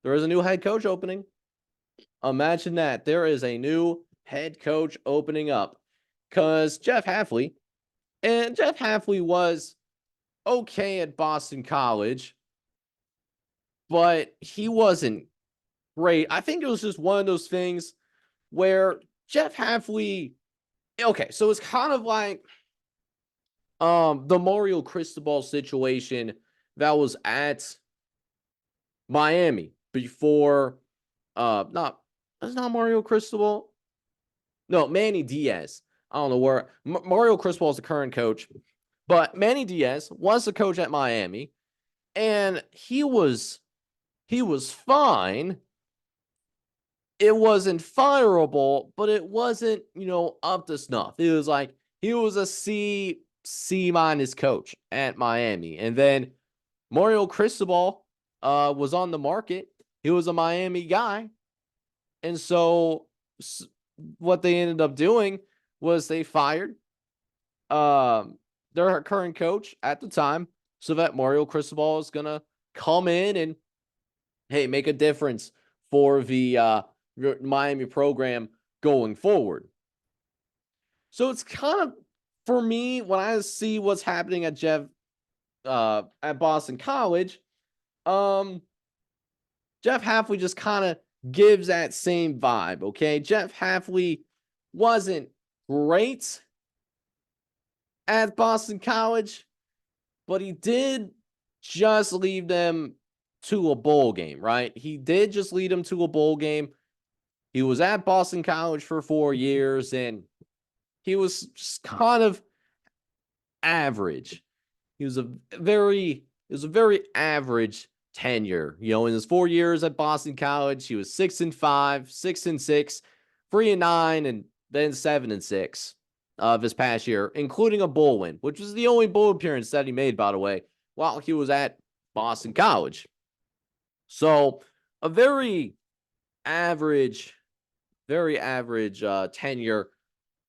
there is a new head coach opening. Imagine that. There is a new head coach opening up because Jeff Hafley, and Jeff Hafley was okay at Boston College, but he wasn't great. I think it was just one of those things where Jeff Hafley, okay, so it's kind of like the Mario Cristobal situation that was at Miami before not that's not Mario Cristobal. No, Manny Diaz. I don't know where Mario Cristobal is the current coach, but Manny Diaz was the coach at Miami, and he was fine. It wasn't fireable, but it wasn't, up to snuff. It was like he was a C minus coach at Miami. And then Mario Cristobal was on the market. He was a Miami guy. And so what they ended up doing was they fired their current coach at the time so that Mario Cristobal is going to come in and, hey, make a difference for the Miami program going forward. So it's kind of, for me, when I see what's happening at at Boston College, Jeff Hafley just kind of gives that same vibe. Okay, Jeff Hafley wasn't great at Boston College, but he did just lead them to a bowl game, right? He did just lead them to a bowl game. He was at Boston College for 4 years, and he was just kind of average. He was a very average tenure. In his 4 years at Boston College, he was 6-5, 6-6, 3-9, and then 7-6 of his past year, including a bowl win, which was the only bowl appearance that he made, by the way, while he was at Boston College. So a very average tenure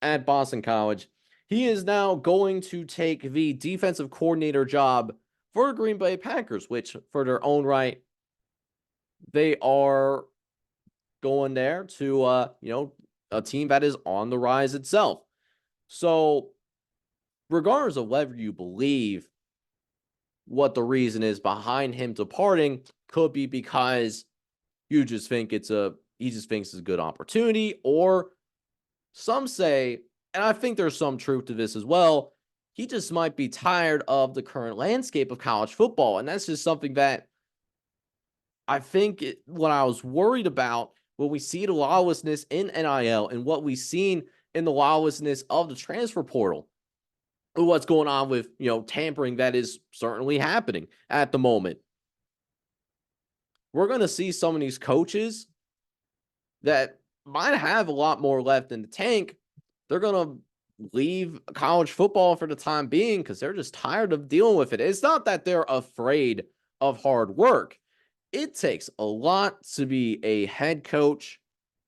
at Boston College. He is now going to take the defensive coordinator job for the Green Bay Packers, which, for their own right, they are going there to, a team that is on the rise itself. So, regardless of whether you believe what the reason is behind him departing, could be because you just think he just thinks it's a good opportunity, or some say, and I think there's some truth to this as well, he just might be tired of the current landscape of college football. And that's just something that I think what I was worried about when we see the lawlessness in NIL and what we've seen in the lawlessness of the transfer portal, what's going on with, tampering that is certainly happening at the moment. We're going to see some of these coaches that might have a lot more left in the tank. They're going to leave college football for the time being because they're just tired of dealing with it. It's not that they're afraid of hard work. It takes a lot to be a head coach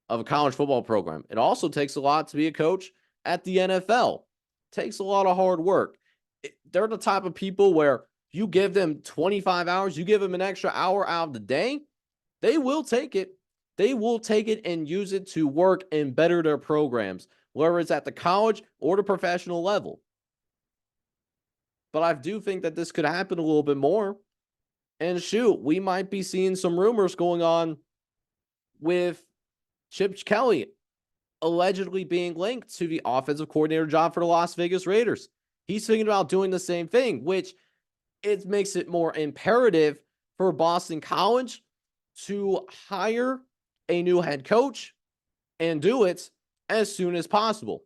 of a college football program. It also takes a lot to be a coach at the NFL. It takes a lot of hard work. They're the type of people where you give them 25 hours, you give them an extra hour out of the day, they will take it. They will take it and use it to work and better their programs, whether it's at the college or the professional level. But I do think that this could happen a little bit more. And shoot, we might be seeing some rumors going on with Chip Kelly allegedly being linked to the offensive coordinator job for the Las Vegas Raiders. He's thinking about doing the same thing, which it makes it more imperative for Boston College to hire a new head coach and do it as soon as possible.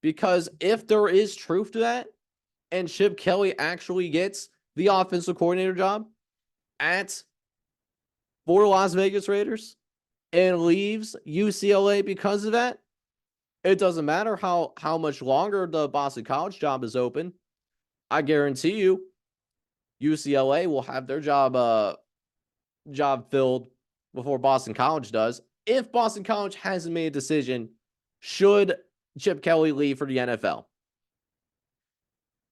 Because if there is truth to that, and Chip Kelly actually gets the offensive coordinator job for the Las Vegas Raiders and leaves UCLA because of that, it doesn't matter how much longer the Boston College job is open. I guarantee you, UCLA will have their job filled before Boston College does. If Boston College hasn't made a decision, should Chip Kelly leave for the NFL?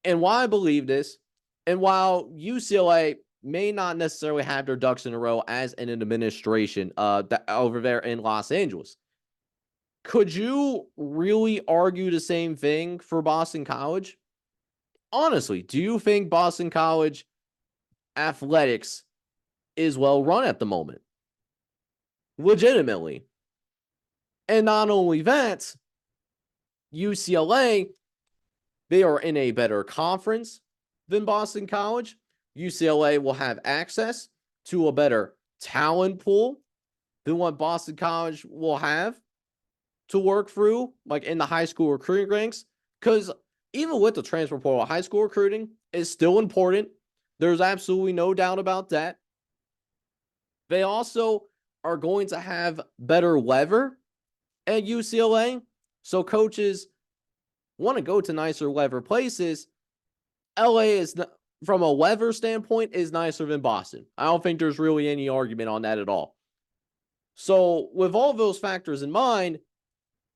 And why I believe this, and while UCLA may not necessarily have their ducks in a row as an administration over there in Los Angeles. Could you really argue the same thing for Boston College? Honestly, do you think Boston College athletics is well run at the moment? Legitimately. And not only that, UCLA, they are in a better conference than Boston College. UCLA will have access to a better talent pool than what Boston College will have to work through, like in the high school recruiting ranks. Because even with the transfer portal, high school recruiting is still important. There's absolutely no doubt about that. They also are going to have better lever at UCLA. So coaches want to go to nicer lever places. LA is, from a weather standpoint, is nicer than Boston. I don't think there's really any argument on that at all. So with all those factors in mind,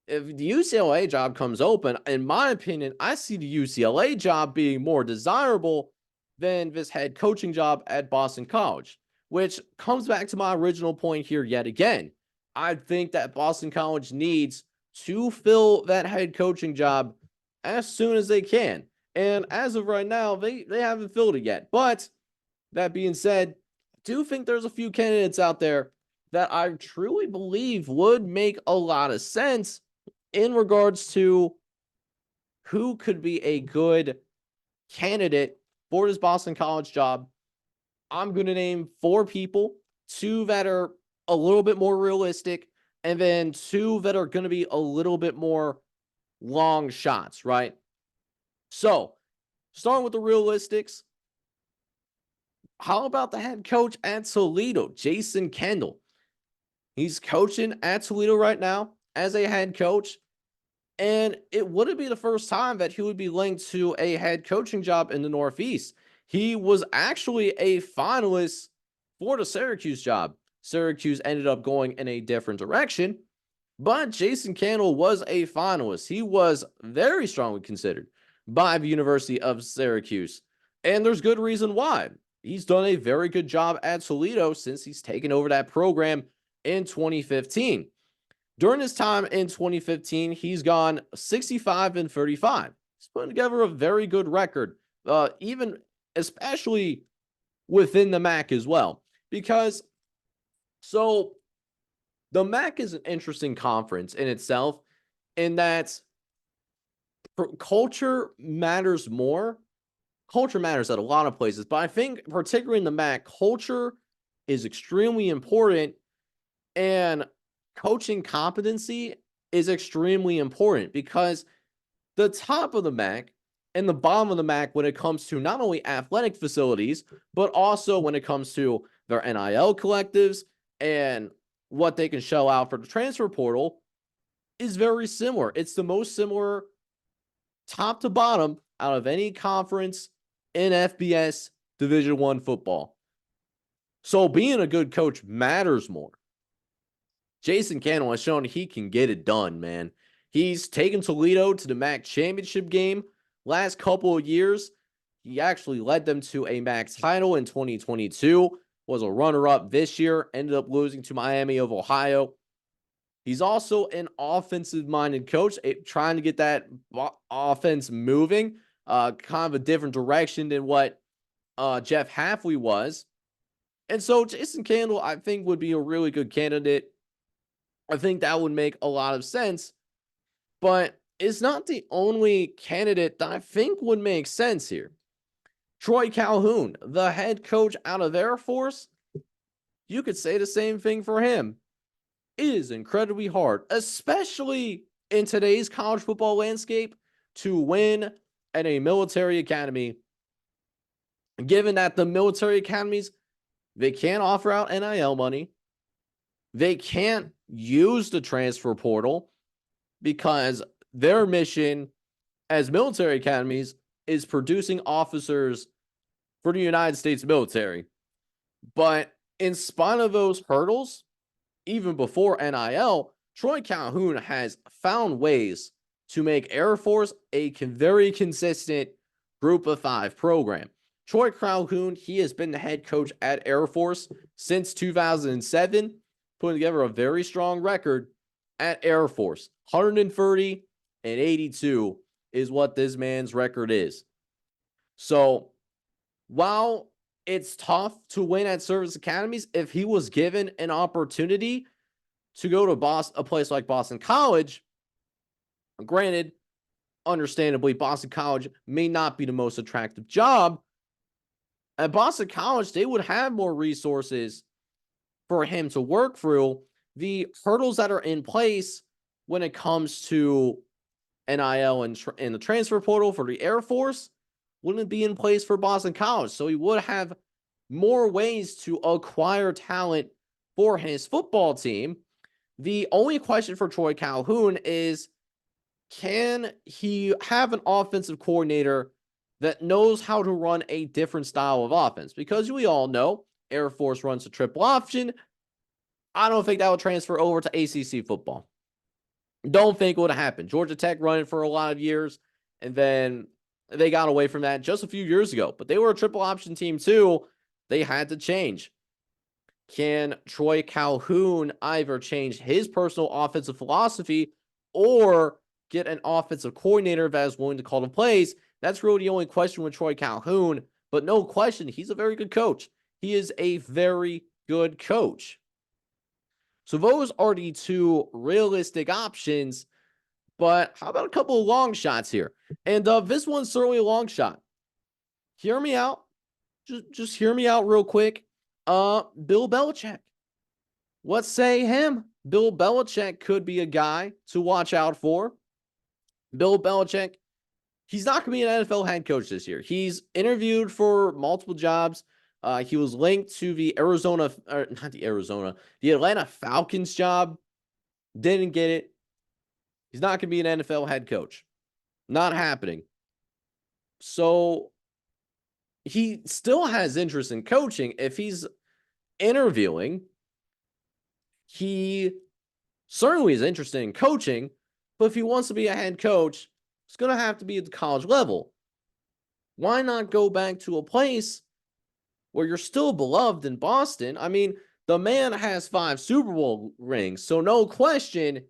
if the UCLA job comes open, in my opinion, I see the UCLA job being more desirable than this head coaching job at Boston College, which comes back to my original point here yet again. I think that Boston College needs to fill that head coaching job as soon as they can. And as of right now, they haven't filled it yet. But that being said, I do think there's a few candidates out there that I truly believe would make a lot of sense in regards to who could be a good candidate for this Boston College job. I'm going to name 4 people, 2 that are a little bit more realistic, and then 2 that are going to be a little bit more long shots, right? So, starting with the realistics, how about the head coach at Toledo, Jason Kendall? He's coaching at Toledo right now as a head coach. And it wouldn't be the first time that he would be linked to a head coaching job in the Northeast. He was actually a finalist for the Syracuse job. Syracuse ended up going in a different direction, but Jason Candle was a finalist. He was very strongly considered by the University of Syracuse. And there's good reason why. He's done a very good job at Toledo since he's taken over that program in 2015. During his time in 2015, he's gone 65-35. He's putting together a very good record, even especially within the MAC as well. Because, so the MAC is an interesting conference in itself, in that culture matters more. Culture matters at a lot of places, but I think particularly in the MAC, culture is extremely important, and coaching competency is extremely important, because the top of the MAC and the bottom of the MAC, when it comes to not only athletic facilities, but also when it comes to their NIL collectives and what they can show out for the transfer portal, is very similar. It's the most similar top to bottom out of any conference in FBS Division I football. So being a good coach matters more. Jason Candle has shown he can get it done, man. He's taken Toledo to the MAC championship game last couple of years. He actually led them to a MAC title in 2022, was a runner-up this year, ended up losing to Miami of Ohio. He's also an offensive-minded coach, trying to get that offense moving, kind of a different direction than what Jeff Hafley was. And so Jason Candle, I think, would be a really good candidate. I think that would make a lot of sense, but it's not the only candidate that I think would make sense here. Troy Calhoun, the head coach out of Air Force, you could say the same thing for him. It is incredibly hard, especially in today's college football landscape, to win at a military academy, given that the military academies, they can't offer out NIL money. They can't use the transfer portal because their mission as military academies is producing officers for the United States military. But in spite of those hurdles, even before NIL, Troy Calhoun has found ways to make Air Force a very consistent Group of 5 program. Troy Calhoun, he has been the head coach at Air Force since 2007, putting together a very strong record at Air Force. 130 and 82 is what this man's record is. So while it's tough to win at service academies, if he was given an opportunity to go to a place like Boston College, granted, understandably, Boston College may not be the most attractive job. At Boston College, they would have more resources for him to work through. The hurdles that are in place when it comes to NIL and the transfer portal for the Air Force wouldn't be in place for Boston College. So he would have more ways to acquire talent for his football team. The only question for Troy Calhoun is, can he have an offensive coordinator that knows how to run a different style of offense? Because we all know Air Force runs a triple option. I don't think that would transfer over to ACC football. Don't think it would happen. Georgia Tech running for a lot of years, and then they got away from that just a few years ago. But they were a triple option team too. They had to change. Can Troy Calhoun either change his personal offensive philosophy or get an offensive coordinator that is willing to call the plays? That's really the only question with Troy Calhoun. But no question, he's a very good coach. He is a very good coach. So those are the two realistic options. But how about a couple of long shots here? And this one's certainly a long shot. Hear me out. Just hear me out real quick. Bill Belichick. Let's say him. Bill Belichick could be a guy to watch out for. Bill Belichick, he's not going to be an NFL head coach this year. He's interviewed for multiple jobs. He was linked to the Atlanta Falcons job. Didn't get it. He's not going to be an NFL head coach. Not happening. So he still has interest in coaching. If he's interviewing, he certainly is interested in coaching, but if he wants to be a head coach, it's going to have to be at the college level. Why not go back to a place where you're still beloved in Boston? I mean, the man has 5 Super Bowl rings, so no question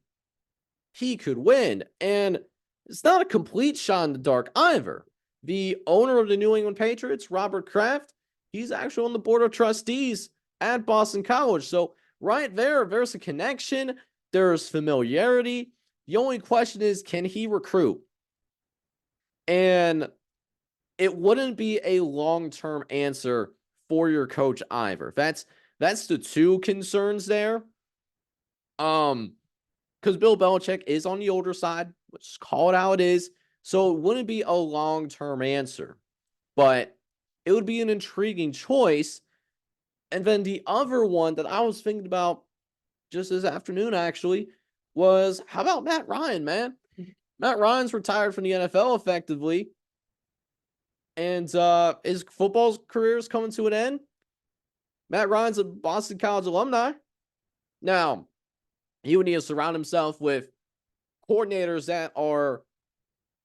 he could win. And it's not a complete shot in the dark either. The owner of the New England Patriots, Robert Kraft, he's actually on the board of trustees at Boston College. So right there's a connection. There's familiarity. The only question is, can he recruit? And it wouldn't be a long-term answer for your coach either. That's the two concerns there. Because Bill Belichick is on the older side, let's call it how it is. So it wouldn't be a long-term answer, but it would be an intriguing choice. And then the other one that I was thinking about just this afternoon, actually, was how about Matt Ryan, man? Matt Ryan's retired from the NFL effectively, and his football career is coming to an end. Matt Ryan's a Boston College alumni. Now, he would need to surround himself with coordinators that are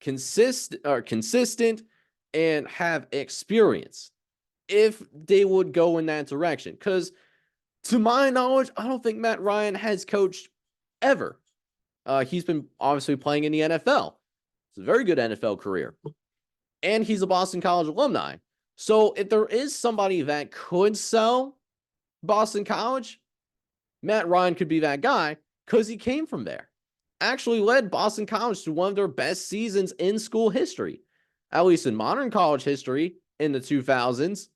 consistent and have experience if they would go in that direction. Because to my knowledge, I don't think Matt Ryan has coached ever. He's been obviously playing in the NFL. It's a very good NFL career. And he's a Boston College alumni. So if there is somebody that could sell Boston College, Matt Ryan could be that guy because he came from there. Actually led Boston College to one of their best seasons in school history, at least in modern college history in the 2000s.